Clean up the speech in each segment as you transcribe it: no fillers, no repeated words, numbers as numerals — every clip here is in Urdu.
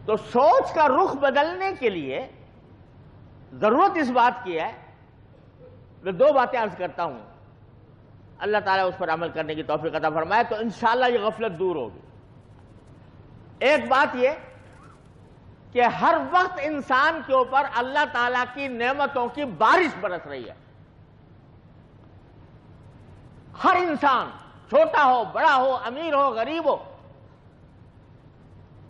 تو سوچ کا رخ بدلنے کے لیے ضرورت اس بات کی ہے. میں دو باتیں عرض کرتا ہوں، اللہ تعالیٰ اس پر عمل کرنے کی توفیق عطا فرمائے تو انشاءاللہ یہ غفلت دور ہوگی. ایک بات یہ کہ ہر وقت انسان کے اوپر اللہ تعالیٰ کی نعمتوں کی بارش برس رہی ہے. ہر انسان، چھوٹا ہو بڑا ہو امیر ہو غریب ہو،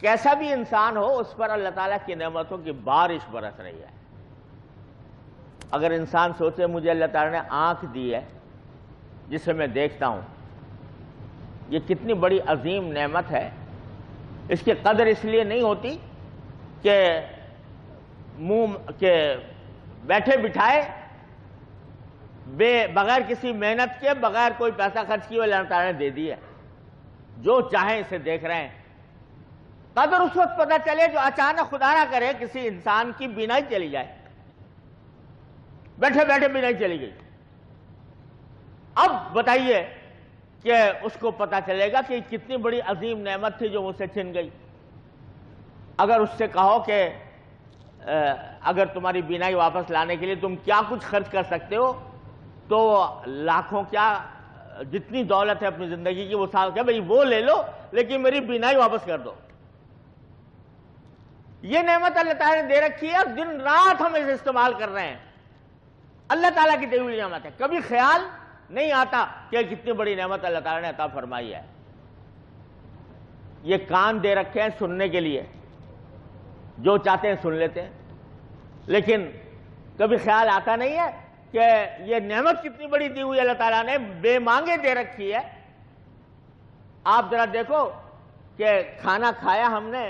کیسا بھی انسان ہو، اس پر اللہ تعالیٰ کی نعمتوں کی بارش برس رہی ہے. اگر انسان سوچے مجھے اللہ تعالیٰ نے آنکھ دی ہے جسے میں دیکھتا ہوں، یہ کتنی بڑی عظیم نعمت ہے. اس کی قدر اس لیے نہیں ہوتی کہ بیٹھے بٹھائے بغیر کسی محنت کے، بغیر کوئی پیسہ خرچ کیے اللہ تعالیٰ نے دے دی ہے، جو چاہیں اسے دیکھ رہے ہیں. قدر اس وقت پتہ چلے جو اچانک خدا نہ کرے کسی انسان کی بینائی چلی جائے، بیٹھے بیٹھے بینائی چلی گئی. اب بتائیے کہ اس کو پتہ چلے گا کہ کتنی بڑی عظیم نعمت تھی جو مجھ سے چھن گئی. اگر اس سے کہو کہ اگر تمہاری بینائی واپس لانے کے لیے تم کیا کچھ خرچ کر سکتے ہو، تو لاکھوں کیا جتنی دولت ہے اپنی زندگی کی وہ ساتھ کہ بھئی وہ لے لو لیکن میری بینائی واپس کر دو. یہ نعمت اللہ تعالیٰ نے دے رکھی ہے اور دن رات ہم اسے استعمال کر رہے ہیں. اللہ تعالیٰ کی دی ہوئی نعمت ہے، کبھی خیال نہیں آتا کہ کتنی بڑی نعمت اللہ تعالیٰ نے عطا فرمائی ہے. یہ کان دے رکھے ہیں سننے کے لیے، جو چاہتے ہیں سن لیتے ہیں، لیکن کبھی خیال آتا نہیں ہے کہ یہ نعمت کتنی بڑی دی ہوئی اللہ تعالیٰ نے، بے مانگے دے رکھی ہے. آپ ذرا دیکھو کہ کھانا کھایا ہم نے،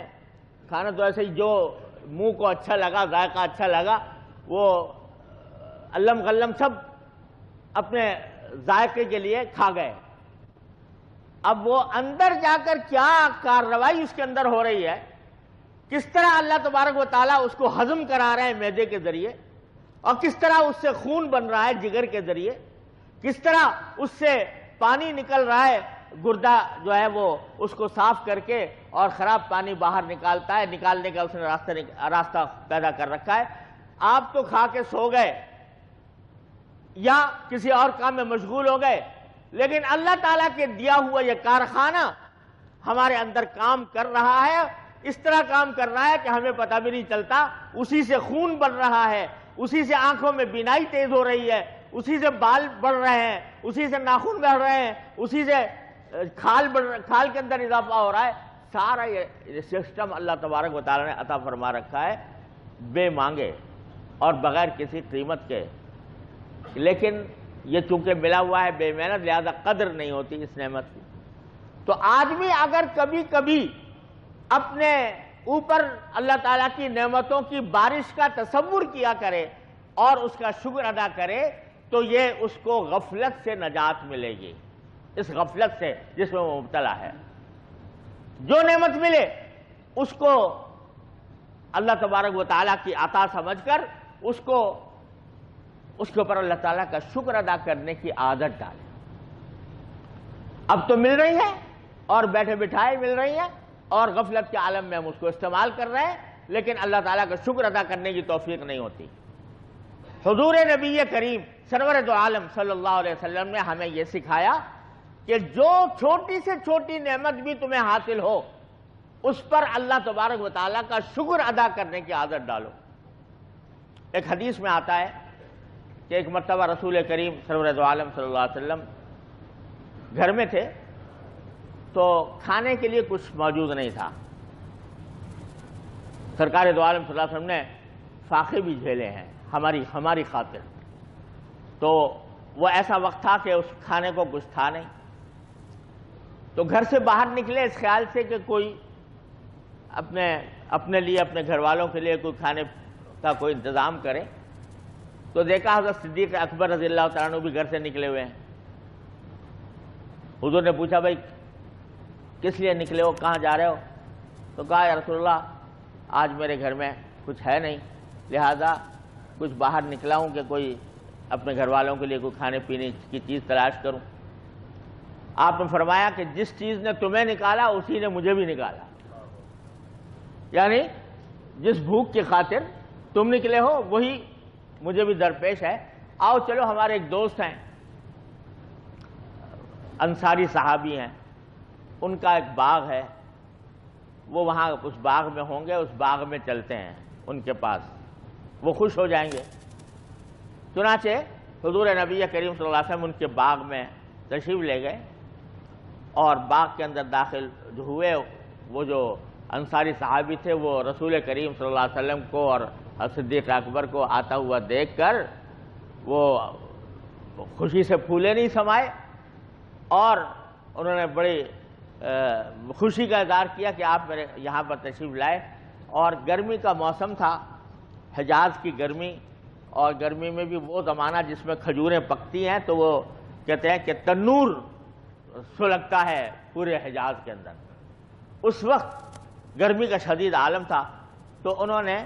کھانا تو ایسے ہی جو منہ کو اچھا لگا، ذائقہ اچھا لگا، وہ علم غلم سب اپنے ذائقے کے لیے کھا گئے. اب وہ اندر جا کر کیا کارروائی اس کے اندر ہو رہی ہے، کس طرح اللہ تبارک و تعالیٰ اس کو ہضم کرا رہے ہیں معدے کے ذریعے، اور کس طرح اس سے خون بن رہا ہے جگر کے ذریعے، کس طرح اس سے پانی نکل رہا ہے، گردہ جو ہے وہ اس کو صاف کر کے اور خراب پانی باہر نکالتا ہے، نکالنے کا اس نے راستہ پیدا کر رکھا ہے. آپ تو کھا کے سو گئے یا کسی اور کام میں مشغول ہو گئے، لیکن اللہ تعالیٰ کے دیا ہوا یہ کارخانہ ہمارے اندر کام کر رہا ہے. اس طرح کام کر رہا ہے کہ ہمیں پتہ بھی نہیں چلتا. اسی سے خون بڑھ رہا ہے، اسی سے آنکھوں میں بینائی تیز ہو رہی ہے، اسی سے بال بڑھ رہے ہیں، اسی سے ناخن بڑھ رہے ہیں، اسی سے کھال کے اندر اضافہ ہو رہا ہے. سارا یہ سسٹم اللہ تبارک و تعالیٰ نے عطا فرما رکھا ہے بے مانگے اور بغیر کسی قیمت کے. لیکن یہ چونکہ ملا ہوا ہے بے محنت، لہذا قدر نہیں ہوتی اس نعمت کی. تو آدمی اگر کبھی کبھی اپنے اوپر اللہ تعالیٰ کی نعمتوں کی بارش کا تصور کیا کرے اور اس کا شکر ادا کرے تو یہ اس کو غفلت سے نجات ملے گی، اس غفلت سے جس میں وہ مبتلا ہے. جو نعمت ملے اس کو اللہ تبارک و تعالیٰ کی عطا سمجھ کر اس کے اوپر اللہ تعالیٰ کا شکر ادا کرنے کی عادت ڈالیں. اب تو مل رہی ہے اور بیٹھے بٹھائے مل رہی ہیں اور غفلت کے عالم میں ہم اس کو استعمال کر رہے ہیں، لیکن اللہ تعالیٰ کا شکر ادا کرنے کی توفیق نہیں ہوتی. حضور نبی کریم سرور دو عالم صلی اللہ علیہ وسلم نے ہمیں یہ سکھایا کہ جو چھوٹی سے چھوٹی نعمت بھی تمہیں حاصل ہو اس پر اللہ تبارک و تعالیٰ کا شکر ادا کرنے کی عادت ڈالو. ایک حدیث میں آتا ہے کہ ایک مرتبہ رسول کریم سرور دو عالم صلی اللہ علیہ وسلم گھر میں تھے تو کھانے کے لیے کچھ موجود نہیں تھا. سرکار دو عالم صلی اللہ علیہ وسلم نے فاقے بھی جھیلے ہیں ہماری خاطر. تو وہ ایسا وقت تھا کہ اس کھانے کو کچھ تھا نہیں، تو گھر سے باہر نکلے اس خیال سے کہ کوئی اپنے لیے اپنے گھر والوں کے لیے کوئی کھانے کا کوئی انتظام کرے. تو دیکھا حضرت صدیق اکبر رضی اللہ تعالیٰ عنہ بھی گھر سے نکلے ہوئے ہیں. حضور نے پوچھا بھائی کس لیے نکلے ہو، کہاں جا رہے ہو؟ تو کہا یا رسول اللہ آج میرے گھر میں کچھ ہے نہیں، لہذا کچھ باہر نکلا ہوں کہ کوئی اپنے گھر والوں کے لیے کوئی کھانے پینے کی چیز تلاش کروں. آپ نے فرمایا کہ جس چیز نے تمہیں نکالا اسی نے مجھے بھی نکالا. یعنی جس بھوک کی خاطر تم نکلے ہو وہی مجھے بھی درپیش ہے. آؤ چلو، ہمارے ایک دوست ہیں انصاری صحابی ہیں، ان کا ایک باغ ہے، وہ وہاں اس باغ میں ہوں گے، اس باغ میں چلتے ہیں ان کے پاس، وہ خوش ہو جائیں گے. چنانچہ حضور نبی کریم صلی اللہ علیہ وسلم ان کے باغ میں تشریف لے گئے اور باغ کے اندر داخل ہوئے. وہ جو انصاری صحابی تھے وہ رسول کریم صلی اللہ علیہ وسلم کو اور صدیق اکبر کو آتا ہوا دیکھ کر وہ خوشی سے پھولے نہیں سمائے اور انہوں نے بڑی خوشی کا اظہار کیا کہ آپ میرے یہاں پر تشریف لائے. اور گرمی کا موسم تھا، حجاز کی گرمی، اور گرمی میں بھی وہ زمانہ جس میں کھجوریں پکتی ہیں تو وہ کہتے ہیں کہ تنور سلگتا ہے پورے حجاز کے اندر. اس وقت گرمی کا شدید عالم تھا تو انہوں نے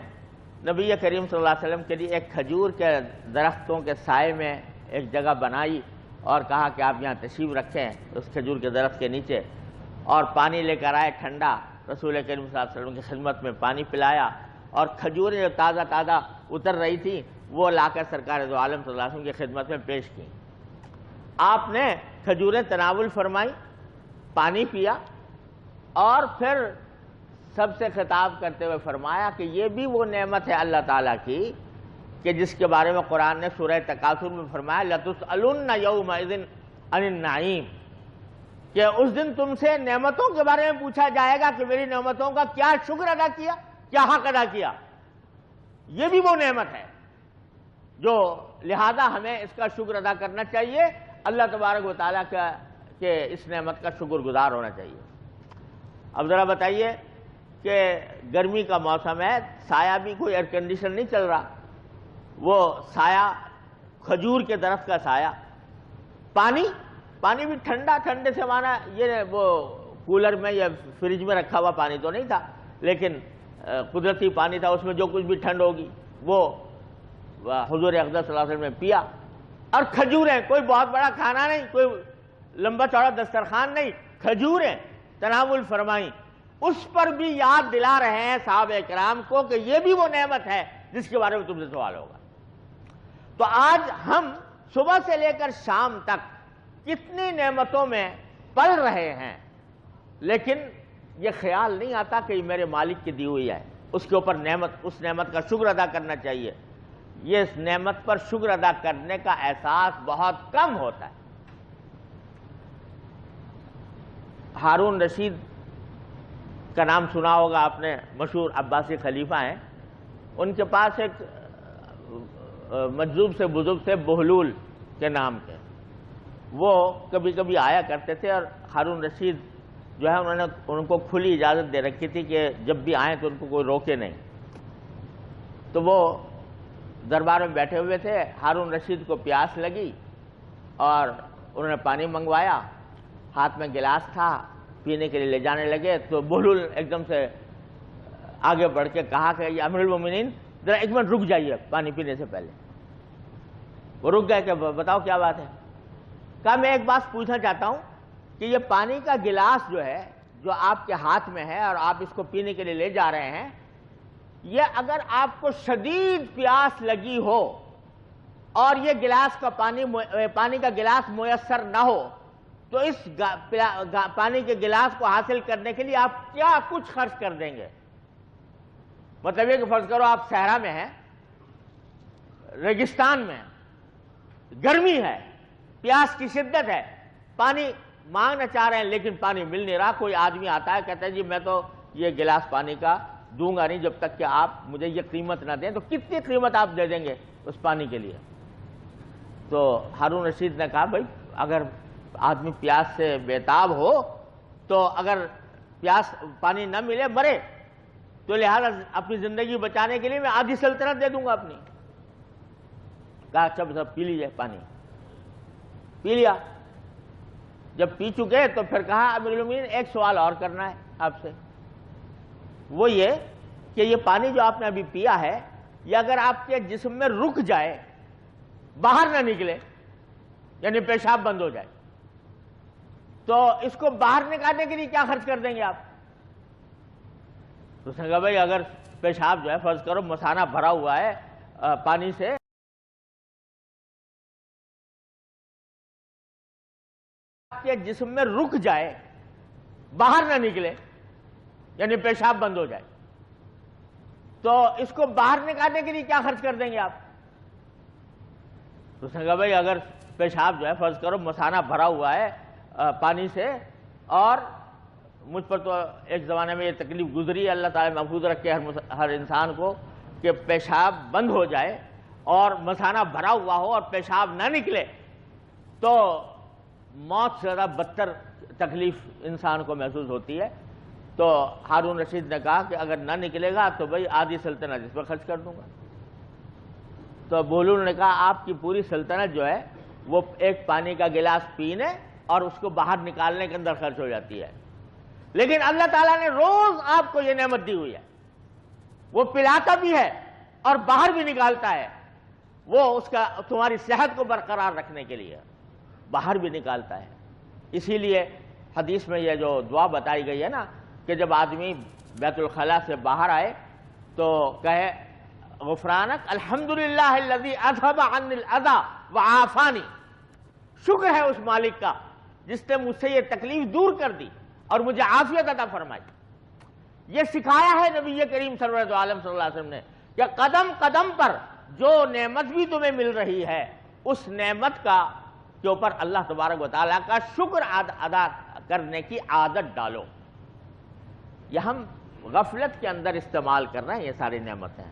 نبی کریم صلی اللہ علیہ وسلم کے لیے ایک کھجور کے درختوں کے سائے میں ایک جگہ بنائی اور کہا کہ آپ یہاں تشریف رکھیں اس کھجور کے درخت کے نیچے، اور پانی لے کر آئے ٹھنڈا. رسول کریم صلی اللہ علیہ وسلم کی خدمت میں پانی پلایا اور کھجوریں جو تازہ تازہ اتر رہی تھی وہ لا کر سرکار دو عالم صلی اللہ علیہ وسلم کی خدمت میں پیش کی. آپ نے کھجوریں تناول فرمائی، پانی پیا اور پھر سب سے خطاب کرتے ہوئے فرمایا کہ یہ بھی وہ نعمت ہے اللہ تعالیٰ کی کہ جس کے بارے میں قرآن نے سورہ تکاثر میں فرمایا لَتُسْأَلُنَّ يَوْمَئِذٍ عَنِ النَّعِيمِ، کہ اس دن تم سے نعمتوں کے بارے میں پوچھا جائے گا کہ میری نعمتوں کا کیا شکر ادا کیا، کیا حق ادا کیا. یہ بھی وہ نعمت ہے جو لہذا ہمیں اس کا شکر ادا کرنا چاہیے، اللہ تبارک و تعالیٰ کا کہ اس نعمت کا شکر گزار ہونا چاہیے. اب ذرا بتائیے کہ گرمی کا موسم ہے، سایہ بھی کوئی ایئر کنڈیشن نہیں چل رہا، وہ سایہ کھجور کے درخت کا سایہ، پانی بھی ٹھنڈا، ٹھنڈے سے مانا یہ وہ کولر میں یا فریج میں رکھا ہوا پانی تو نہیں تھا، لیکن قدرتی پانی تھا، اس میں جو کچھ بھی ٹھنڈ ہوگی وہ حضور اقدس صلی اللہ علیہ وسلم نے پیا. اور کھجوریں، کوئی بہت بڑا کھانا نہیں، کوئی لمبا چوڑا دسترخوان نہیں، کھجوریں تناول فرمائیں. اس پر بھی یاد دلا رہے ہیں صحابہ کرام کو کہ یہ بھی وہ نعمت ہے جس کے بارے میں تم سے سوال ہوگا. تو آج ہم صبح سے لے کر شام تک کتنی نعمتوں میں پل رہے ہیں، لیکن یہ خیال نہیں آتا کہ یہ میرے مالک کی دی ہوئی ہے، اس کے اوپر اس نعمت کا شکر ادا کرنا چاہیے. یہ اس نعمت پر شکر ادا کرنے کا احساس بہت کم ہوتا ہے. ہارون رشید کا نام سنا ہوگا آپ نے، مشہور عباسی خلیفہ ہیں. ان کے پاس ایک مجذوب سے بزرگ تھے بہلول کے نام کے، وہ کبھی کبھی آیا کرتے تھے اور ہارون رشید جو ہے انہوں نے ان کو کھلی اجازت دے رکھی تھی کہ جب بھی آئیں تو ان کو کوئی روکے نہیں. تو وہ دربار میں بیٹھے ہوئے تھے، ہارون رشید کو پیاس لگی اور انہوں نے پانی منگوایا، ہاتھ میں گلاس تھا، پینے کے لیے لے جانے لگے تو بہلول ایک دم سے آگے بڑھ کے کہا کہ یہ امیر المومنین ذرا ایک منٹ رک جائیے پانی پینے سے پہلے. وہ رک گئے کہ بتاؤ کیا بات ہے. کہا میں ایک بات پوچھنا چاہتا ہوں کہ یہ پانی کا گلاس جو ہے جو آپ کے ہاتھ میں ہے اور آپ اس کو پینے کے لیے لے جا رہے ہیں، یہ اگر آپ کو شدید پیاس لگی ہو اور یہ گلاس کا پانی کا گلاس میسر نہ ہو تو اس پانی کے گلاس کو حاصل کرنے کے لیے آپ کیا کچھ خرچ کر دیں گے؟ مطلب یہ کہ فرض کرو آپ صحرا میں ہیں، ریگستان میں، گرمی ہے، پیاس کی شدت ہے، پانی مانگنا چاہ رہے ہیں لیکن پانی مل نہیں رہا. کوئی آدمی آتا ہے کہتا ہے جی میں تو یہ گلاس پانی کا دوں گا نہیں جب تک کہ آپ مجھے یہ قیمت نہ دیں. تو کتنی قیمت آپ دے دیں گے اس پانی کے لیے؟ تو ہارون رشید نے کہا بھائی اگر آدمی پیاس سے بیتاب ہو تو اگر پانی نہ ملے مرے تو لہذا اپنی زندگی بچانے کے لیے میں آدھی سلطنت دے دوں گا اپنی. کہا اچھا سب پی لیجیے، پانی پی لیا. جب پی چکے تو پھر کہا امیر المومنین ایک سوال اور کرنا ہے آپ سے، وہ یہ کہ یہ پانی جو آپ نے ابھی پیا ہے یہ اگر آپ کے جسم میں رک جائے، باہر نہ نکلے، یعنی پیشاب بند ہو جائے، تو اس کو باہر نکالنے کے لیے کیا خرچ کر دیں گے آپ؟ تو اس نے کہا بھائی اگر پیشاب جو ہے فرض کرو مثانہ بھرا ہوا ہے پانی سے، کہ جسم میں رک جائے، باہر نہ نکلے، یعنی پیشاب بند ہو جائے، تو اس کو باہر نکالنے کے لیے کیا خرچ کر دیں گے آپ؟ تو اس نے کہا بھائی اگر پیشاب جو ہے فرض کرو مثانہ بھرا ہوا ہے پانی سے، اور مجھ پر تو ایک زمانے میں یہ تکلیف گزری، اللہ تعالیٰ محفوظ رکھے ہر انسان کو، کہ پیشاب بند ہو جائے اور مثانہ بھرا ہوا ہو اور پیشاب نہ نکلے تو موت سے زیادہ بدتر تکلیف انسان کو محسوس ہوتی ہے۔ تو ہارون رشید نے کہا کہ اگر نہ نکلے گا تو بھائی آدھی سلطنت اس پر خرچ کر دوں گا۔ تو بہلول نے کہا آپ کی پوری سلطنت جو ہے وہ ایک پانی کا گلاس پینے اور اس کو باہر نکالنے کے اندر خرچ ہو جاتی ہے، لیکن اللہ تعالیٰ نے روز آپ کو یہ نعمت دی ہوئی ہے، وہ پلاتا بھی ہے اور باہر بھی نکالتا ہے، وہ اس کا تمہاری صحت کو برقرار رکھنے کے لیے باہر بھی نکالتا ہے۔ اسی لیے حدیث میں یہ جو دعا بتائی گئی ہے نا کہ جب آدمی بیت الخلاء سے باہر آئے تو کہے غفرانک الحمدللہ الذی اذھب عنی الاذی وعافانی، شکر ہے اس مالک کا جس نے مجھ سے یہ تکلیف دور کر دی اور مجھے عافیت عطا فرمائی۔ یہ سکھایا ہے نبی کریم سرورت عالم صلی اللہ علیہ وسلم نے کہ قدم قدم پر جو نعمت بھی تمہیں مل رہی ہے اس نعمت کا کے اوپر اللہ تبارک و تعالیٰ کا شکر ادا کرنے کی عادت ڈالو۔ یہ ہم غفلت کے اندر استعمال کر رہے ہیں، یہ ساری نعمتیں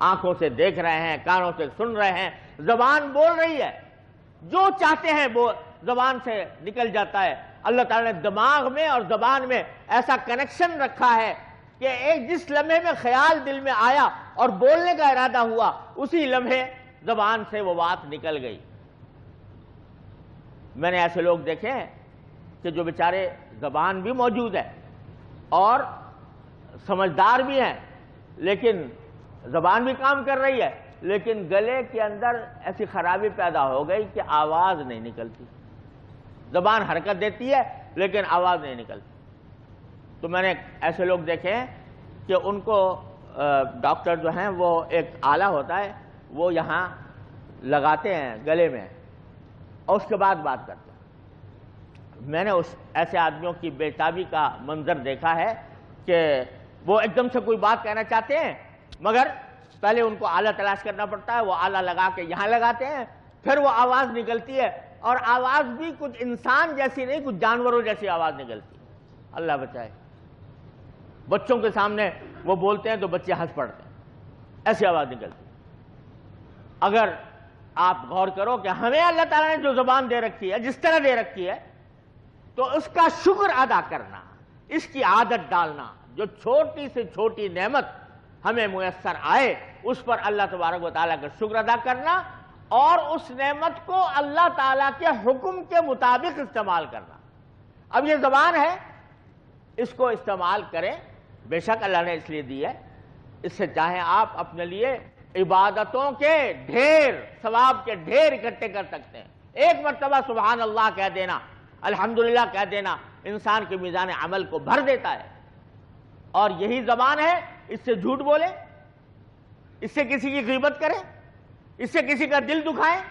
آنکھوں سے دیکھ رہے ہیں، کانوں سے سن رہے ہیں، زبان بول رہی ہے، جو چاہتے ہیں وہ زبان سے نکل جاتا ہے۔ اللہ تعالیٰ نے دماغ میں اور زبان میں ایسا کنیکشن رکھا ہے کہ ایک جس لمحے میں خیال دل میں آیا اور بولنے کا ارادہ ہوا اسی لمحے زبان سے وہ بات نکل گئی۔ میں نے ایسے لوگ دیکھے ہیں کہ جو بیچارے زبان بھی موجود ہے اور سمجھدار بھی ہیں، لیکن زبان بھی کام کر رہی ہے، لیکن گلے کے اندر ایسی خرابی پیدا ہو گئی کہ آواز نہیں نکلتی۔ زبان حرکت دیتی ہے لیکن آواز نہیں نکلتی۔ تو میں نے ایسے لوگ دیکھے ہیں کہ ان کو ڈاکٹر جو ہیں وہ ایک آلہ ہوتا ہے وہ یہاں لگاتے ہیں گلے میں اور اس کے بعد بات کرتے ہیں۔ میں نے اس ایسے آدمیوں کی بےتابی کا منظر دیکھا ہے کہ وہ ایک دم سے کوئی بات کہنا چاہتے ہیں مگر پہلے ان کو آلہ تلاش کرنا پڑتا ہے، وہ آلہ لگا کے یہاں لگاتے ہیں، پھر وہ آواز نکلتی ہے، اور آواز بھی کچھ انسان جیسی نہیں، کچھ جانوروں جیسی آواز نکلتی ہے۔ اللہ بچائے۔ بچوں کے سامنے وہ بولتے ہیں تو بچے ہنس پڑتے ہیں، ایسی آواز نکلتی ہے۔ اگر آپ غور کرو کہ ہمیں اللہ تعالیٰ نے جو زبان دے رکھی ہے، جس طرح دے رکھی ہے، تو اس کا شکر ادا کرنا، اس کی عادت ڈالنا، جو چھوٹی سے چھوٹی نعمت ہمیں میسر آئے اس پر اللہ تبارک و تعالیٰ کا شکر ادا کرنا اور اس نعمت کو اللہ تعالیٰ کے حکم کے مطابق استعمال کرنا۔ اب یہ زبان ہے، اس کو استعمال کریں، بے شک اللہ نے اس لیے دی ہے، اس سے چاہیں آپ اپنے لیے عبادتوں کے ڈھیر، ثواب کے ڈھیر اکٹھے کر سکتے ہیں۔ ایک مرتبہ سبحان اللہ کہہ دینا، الحمدللہ کہہ دینا انسان کے میزان عمل کو بھر دیتا ہے۔ اور یہی زبان ہے، اس سے جھوٹ بولیں، اس سے کسی کی غیبت کریں، اس سے کسی کا دل دکھائیں،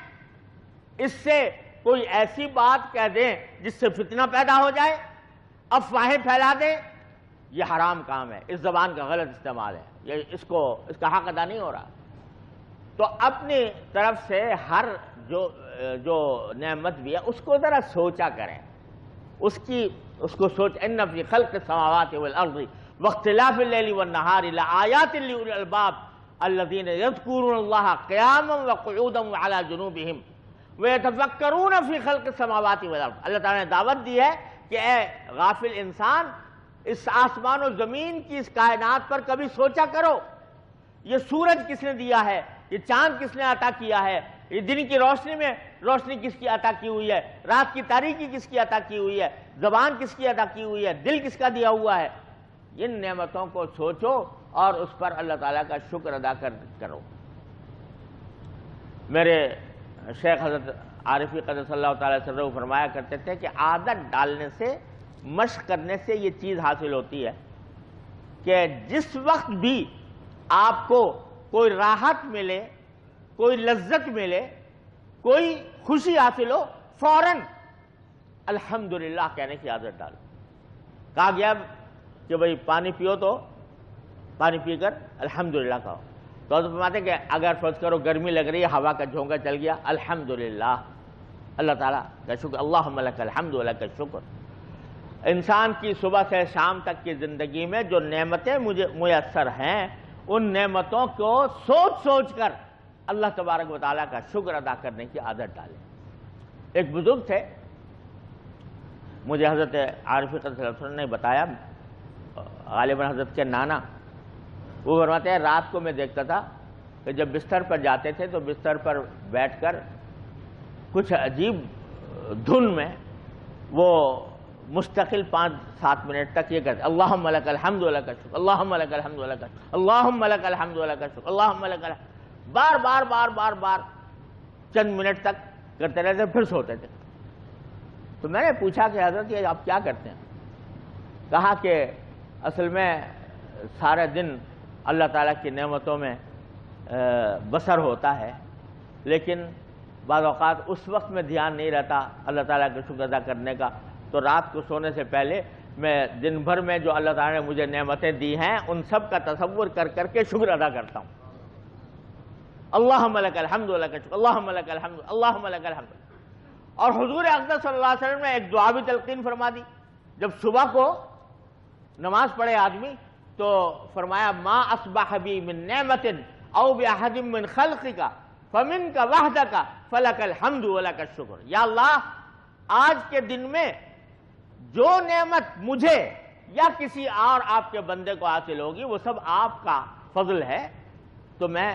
اس سے کوئی ایسی بات کہہ دیں جس سے فتنہ پیدا ہو جائے، افواہیں پھیلا دیں، یہ حرام کام ہے، اس زبان کا غلط استعمال ہے، اس کا حق ادا نہیں ہو رہا۔ تو اپنی طرف سے ہر جو نعمت بھی ہے اس کو ذرا سوچا کریں، اس کو سوچ ان فی خلق السماوات والارض واختلاف اللیل والنہار لآیات لأولی الالباب الذین یذکرون اللہ قیاما وقعودا وعلی جنوبہم ویتفکرون فی خلق السماوات والارض۔ اللہ تعالیٰ نے دعوت دی ہے کہ اے غافل انسان، اس آسمان و زمین کی اس کائنات پر کبھی سوچا کرو، یہ سورج کس نے دیا ہے، یہ چاند کس نے عطا کیا ہے، یہ دن کی روشنی میں روشنی کس کی عطا کی ہوئی ہے، رات کی تاریکی کس کی عطا کی ہوئی ہے، زبان کس کی عطا کی ہوئی ہے، دل کس کا دیا ہوا ہے۔ ان نعمتوں کو سوچو اور اس پر اللہ تعالیٰ کا شکر ادا کرو۔ میرے شیخ حضرت عارفی قدس اللہ تعالیٰ سرہ فرمایا کرتے تھے کہ عادت ڈالنے سے، مشق کرنے سے یہ چیز حاصل ہوتی ہے کہ جس وقت بھی آپ کو کوئی راحت ملے، کوئی لذت ملے، کوئی خوشی حاصل ہو، فوراً الحمدللہ کہنے کی عادت ڈالو۔ کہا گیا کہ بھئی پانی پیو تو پانی پی کر الحمدللہ کہو۔ تو حضرت فرماتے ہیں کہ اگر فرض کرو گرمی لگ رہی ہے، ہوا کا جھونکا چل گیا، الحمدللہ، اللہ تعالیٰ کا شکر، اللہم لک الحمد ولک الشکر۔ انسان کی صبح سے شام تک کی زندگی میں جو نعمتیں مجھے میسر ہیں، ان نعمتوں کو سوچ سوچ کر اللہ تبارک و تعالیٰ کا شکر ادا کرنے کی عادت ڈالیں۔ ایک بزرگ تھے، مجھے حضرت عارفی قدس اللہ علیہ وسلم نے بتایا، غالباً حضرت کے نانا، وہ فرماتے ہیں رات کو میں دیکھتا تھا کہ جب بستر پر جاتے تھے تو بستر پر بیٹھ کر کچھ عجیب دھن میں وہ مستقل 5-7 منٹ تک یہ کہتے اللہم لک الحمد ولک الشکر، اللہم لک الحمد ولک الشکر، اللہم لک الحمد ولک الشکر، اللہم لک الحمد، بار بار بار بار بار چند منٹ تک کرتے رہتے، پھر سوتے تھے۔ تو میں نے پوچھا کہ حضرت یہ آپ کیا کرتے ہیں؟ کہا کہ اصل میں سارے دن اللہ تعالیٰ کی نعمتوں میں بسر ہوتا ہے، لیکن بعض اوقات اس وقت میں دھیان نہیں رہتا اللہ تعالیٰ کا شکر ادا کرنے کا، تو رات کو سونے سے پہلے میں دن بھر میں جو اللہ تعالیٰ نے مجھے نعمتیں دی ہیں ان سب کا تصور کر کر کے شکر ادا کرتا ہوں۔ اللہم لک الحمد ولک الشکر، اللہم لک الحمد، اللہم لک الحمد۔ اور حضور اقدس صلی اللہ علیہ وسلم نے ایک دعا بھی تلقین فرما دی، جب صبح کو نماز پڑھے آدمی تو فرمایا ما اصبح بی من نعمت او باحد من خلقک فمنک وحدک فلک الحمد ولک الشکر۔ یا اللہ، آج کے دن میں جو نعمت مجھے یا کسی اور آپ کے بندے کو حاصل ہوگی وہ سب آپ کا فضل ہے، تو میں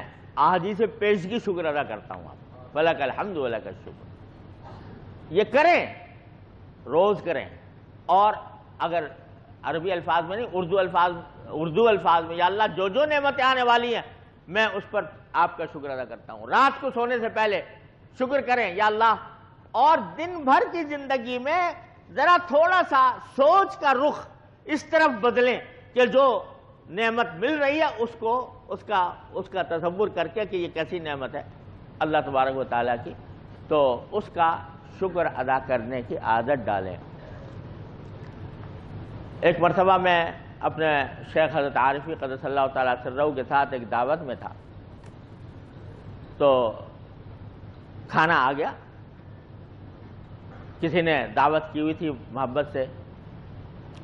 آج ہی سے پیشگی شکر ادا کرتا ہوں آپ، فلک الحمد ولک الشکر۔ یہ کریں، روز کریں، اور اگر عربی الفاظ میں نہیں اردو الفاظ میں، یا اللہ جو جو نعمتیں آنے والی ہیں میں اس پر آپ کا شکر ادا کرتا ہوں۔ رات کو سونے سے پہلے شکر کریں یا اللہ، اور دن بھر کی زندگی میں ذرا تھوڑا سا سوچ کا رخ اس طرف بدلیں کہ جو نعمت مل رہی ہے اس کا تصور کر کے کہ یہ کیسی نعمت ہے اللہ تبارک و تعالیٰ کی، تو اس کا شکر ادا کرنے کی عادت ڈالیں۔ ایک مرتبہ میں اپنے شیخ حضرت عارفی قدس اللہ تعالیٰ سرہ کے ساتھ ایک دعوت میں تھا، تو کھانا آ گیا، کسی نے دعوت کی ہوئی تھی محبت سے،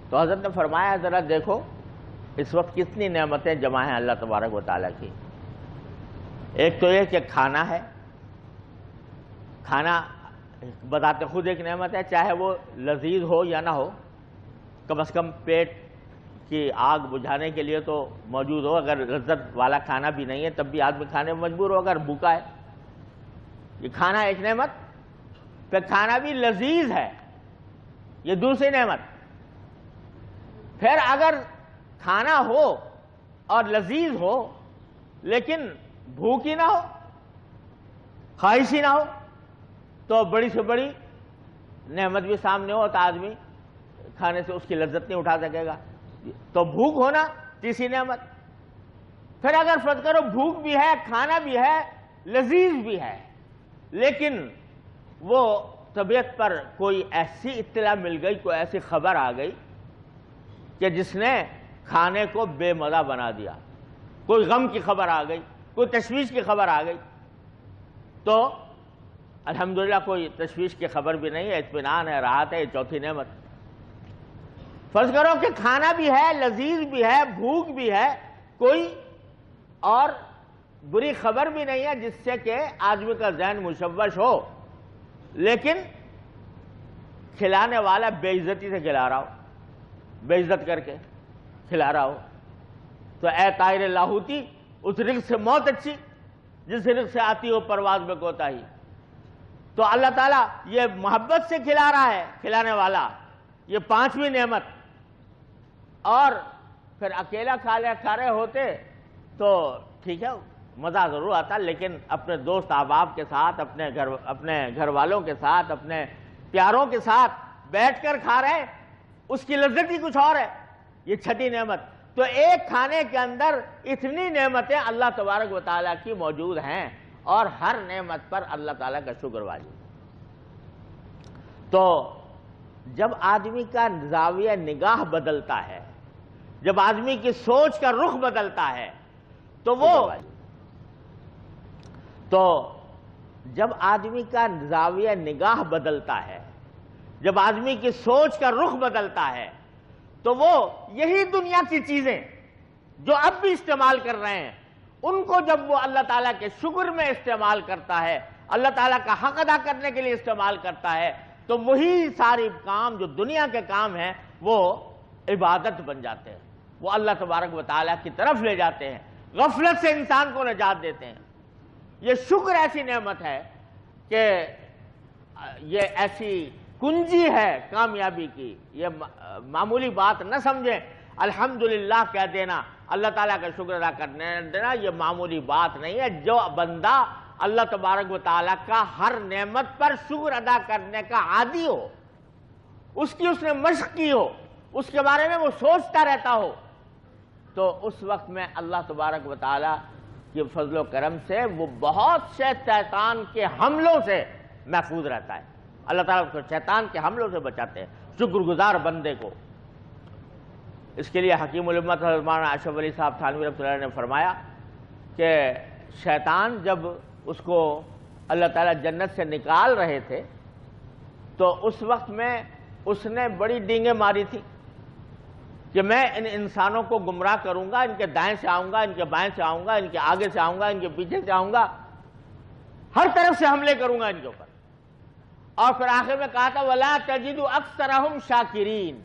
تو حضرت نے فرمایا ذرا دیکھو اس وقت کتنی نعمتیں جمع ہیں اللہ تبارک و تعالیٰ کی۔ ایک تو یہ کہ کھانا ہے، کھانا بتاتے خود ایک نعمت ہے، چاہے وہ لذیذ ہو یا نہ ہو، کم از کم پیٹ کی آگ بجھانے کے لیے تو موجود ہو۔ اگر لذت والا کھانا بھی نہیں ہے تب بھی آدمی کھانے میں مجبور ہو اگر بھوکا ہے۔ یہ کھانا ایک نعمت، پھر کھانا بھی لذیذ ہے، یہ دوسری نعمت۔ پھر اگر کھانا ہو اور لذیذ ہو لیکن بھوک ہی نہ ہو، خواہش ہی نہ ہو، تو بڑی سے بڑی نعمت بھی سامنے ہو تو آدمی کھانے سے اس کی لذت نہیں اٹھا سکے گا۔ تو بھوک ہونا تیسری نعمت۔ پھر اگر فرض کرو بھوک بھی ہے، کھانا بھی ہے، لذیذ بھی ہے، لیکن وہ طبیعت پر کوئی ایسی اطلاع مل گئی، کوئی ایسی خبر آ گئی کہ جس نے کھانے کو بے مزہ بنا دیا، کوئی غم کی خبر آ گئی، کوئی تشویش کی خبر آ گئی، تو الحمدللہ کوئی تشویش کی خبر بھی نہیں ہے، اطمینان ہے، راحت ہے، یہ چوتھی نعمت۔ فرض کرو کہ کھانا بھی ہے، لذیذ بھی ہے، بھوک بھی ہے، کوئی اور بری خبر بھی نہیں ہے جس سے کہ آدمی کا ذہن مشوش ہو، لیکن کھلانے والا بے عزتی سے کھلا رہا ہو، بے عزت کر کے کھلا رہا ہو، تو اے طائر لاہوتی، اس رزق سے موت اچھی جس رزق سے آتی ہو پرواز میں کوتاہی۔ تو اللہ تعالیٰ یہ محبت سے کھلا رہا ہے، کھلانے والا، یہ پانچویں نعمت۔ اور پھر اکیلا کھا رہے ہوتے تو ٹھیک ہے، مزہ ضرور آتا، لیکن اپنے دوست احباب کے ساتھ، اپنے گھر والوں کے ساتھ، اپنے پیاروں کے ساتھ بیٹھ کر کھا رہے ہیں، اس کی لذت ہی کچھ اور ہے۔ یہ چھٹی نعمت۔ تو ایک کھانے کے اندر اتنی نعمتیں اللہ تبارک و تعالیٰ کی موجود ہیں، اور ہر نعمت پر اللہ تعالیٰ کا شکر واجب۔ تو جب آدمی کا زاویہ نگاہ بدلتا ہے، جب آدمی کی سوچ کا رخ بدلتا ہے، جب آدمی کا زاویہ نگاہ بدلتا ہے، جب آدمی کی سوچ کا رخ بدلتا ہے، تو وہ یہی دنیا کی چیزیں جو اب بھی استعمال کر رہے ہیں، ان کو جب وہ اللہ تعالیٰ کے شکر میں استعمال کرتا ہے، اللہ تعالیٰ کا حق ادا کرنے کے لیے استعمال کرتا ہے، تو وہی سارے کام جو دنیا کے کام ہیں وہ عبادت بن جاتے ہیں، وہ اللہ تبارک و تعالیٰ کی طرف لے جاتے ہیں، غفلت سے انسان کو نجات دیتے ہیں۔ یہ شکر ایسی نعمت ہے کہ یہ ایسی کنجی ہے کامیابی کی، یہ معمولی بات نہ سمجھیں۔ الحمدللہ کہہ دینا، اللہ تعالیٰ کا شکر ادا کرنے دینا، یہ معمولی بات نہیں ہے۔ جو بندہ اللہ تبارک و تعالیٰ کا ہر نعمت پر شکر ادا کرنے کا عادی ہو، اس نے مشق کی ہو، اس کے بارے میں وہ سوچتا رہتا ہو، تو اس وقت میں اللہ تبارک و تعالیٰ کے فضل و کرم سے وہ بہت سے شیطان کے حملوں سے محفوظ رہتا ہے۔ اللہ تعالیٰ کو شیطان کے حملوں سے بچاتے ہیں شکر گزار بندے کو۔ اس کے لیے حکیم الامت حضرت مولانا اشرف علی صاحب تھانوی رحمۃ اللہ علیہ نے فرمایا کہ شیطان جب اس کو اللہ تعالیٰ جنت سے نکال رہے تھے تو اس وقت میں اس نے بڑی ڈینگیں ماری تھی کہ میں ان انسانوں کو گمراہ کروں گا، ان کے دائیں سے آؤں گا، ان کے بائیں سے آؤں گا، ان کے آگے سے آؤں گا، ان کے پیچھے سے آؤں گا، ہر طرف سے حملے کروں گا ان کے اوپر۔ اور پھر آخر میں کہا تھا وَلَا تَجِدُ أَكْثَرَهُمْ شَاكِرِينَ،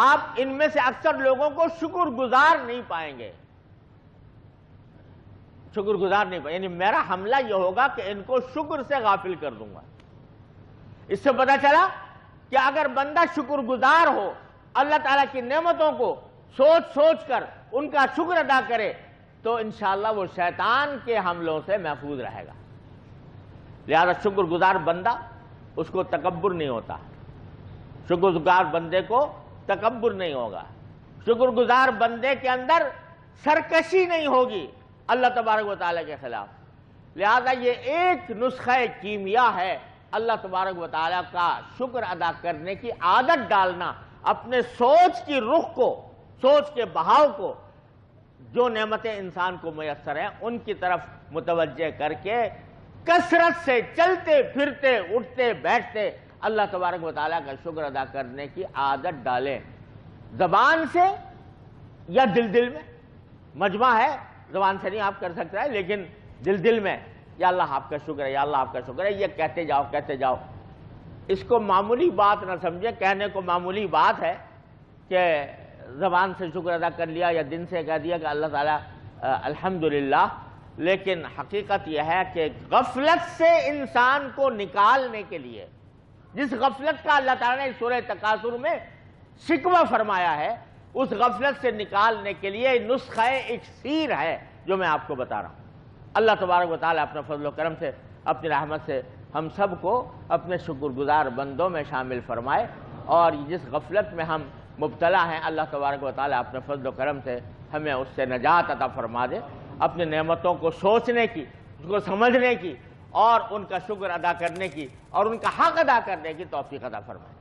آپ ان میں سے اکثر لوگوں کو شکر گزار نہیں پائیں گے، شکر گزار نہیں پائیں، یعنی میرا حملہ یہ ہوگا کہ ان کو شکر سے غافل کر دوں گا۔ اس سے پتہ چلا کہ اگر بندہ شکر گزار ہو، اللہ تعالیٰ کی نعمتوں کو سوچ سوچ کر ان کا شکر ادا کرے، تو انشاءاللہ وہ شیطان کے حملوں سے محفوظ رہے گا۔ لہذا شکر گزار بندہ، اس کو تکبر نہیں ہوتا، شکر گزار بندے کو تکبر نہیں ہوگا، شکر گزار بندے کے اندر سرکشی نہیں ہوگی اللہ تبارک و تعالیٰ کے خلاف۔ لہذا یہ ایک نسخہ کیمیا ہے اللہ تبارک و تعالیٰ کا شکر ادا کرنے کی عادت ڈالنا، اپنے سوچ کی رخ کو، سوچ کے بہاؤ کو، جو نعمتیں انسان کو میسر ہیں ان کی طرف متوجہ کر کے کثرت سے چلتے پھرتے اٹھتے بیٹھتے اللہ تبارک و تعالیٰ کا شکر ادا کرنے کی عادت ڈالیں، زبان سے یا دل میں۔ مجمع ہے، زبان سے نہیں آپ کر سکتے ہیں، لیکن دل میں یا اللہ آپ کا شکر ہے، یا اللہ آپ کا شکر ہے، یہ کہتے جاؤ۔ اس کو معمولی بات نہ سمجھے، کہنے کو معمولی بات ہے کہ زبان سے شکر ادا کر لیا یا دن سے کہہ دیا کہ اللہ تعالیٰ الحمدللہ، لیکن حقیقت یہ ہے کہ غفلت سے انسان کو نکالنے کے لیے، جس غفلت کا اللہ تعالیٰ نے سورہ تکاثر میں شکوہ فرمایا ہے، اس غفلت سے نکالنے کے لیے نسخہ اکسیر ہے جو میں آپ کو بتا رہا ہوں۔ اللہ تبارک و تعالیٰ اپنے فضل و کرم سے، اپنی رحمت سے ہم سب کو اپنے شکر گزار بندوں میں شامل فرمائے، اور جس غفلت میں ہم مبتلا ہیں اللہ تبارک و تعالیٰ اپنے فضل و کرم سے ہمیں اس سے نجات عطا فرما دے، اپنی نعمتوں کو سوچنے کی، اس کو سمجھنے کی، اور ان کا شکر ادا کرنے کی، اور ان کا حق ادا کرنے کی توفیق عطا فرمائے۔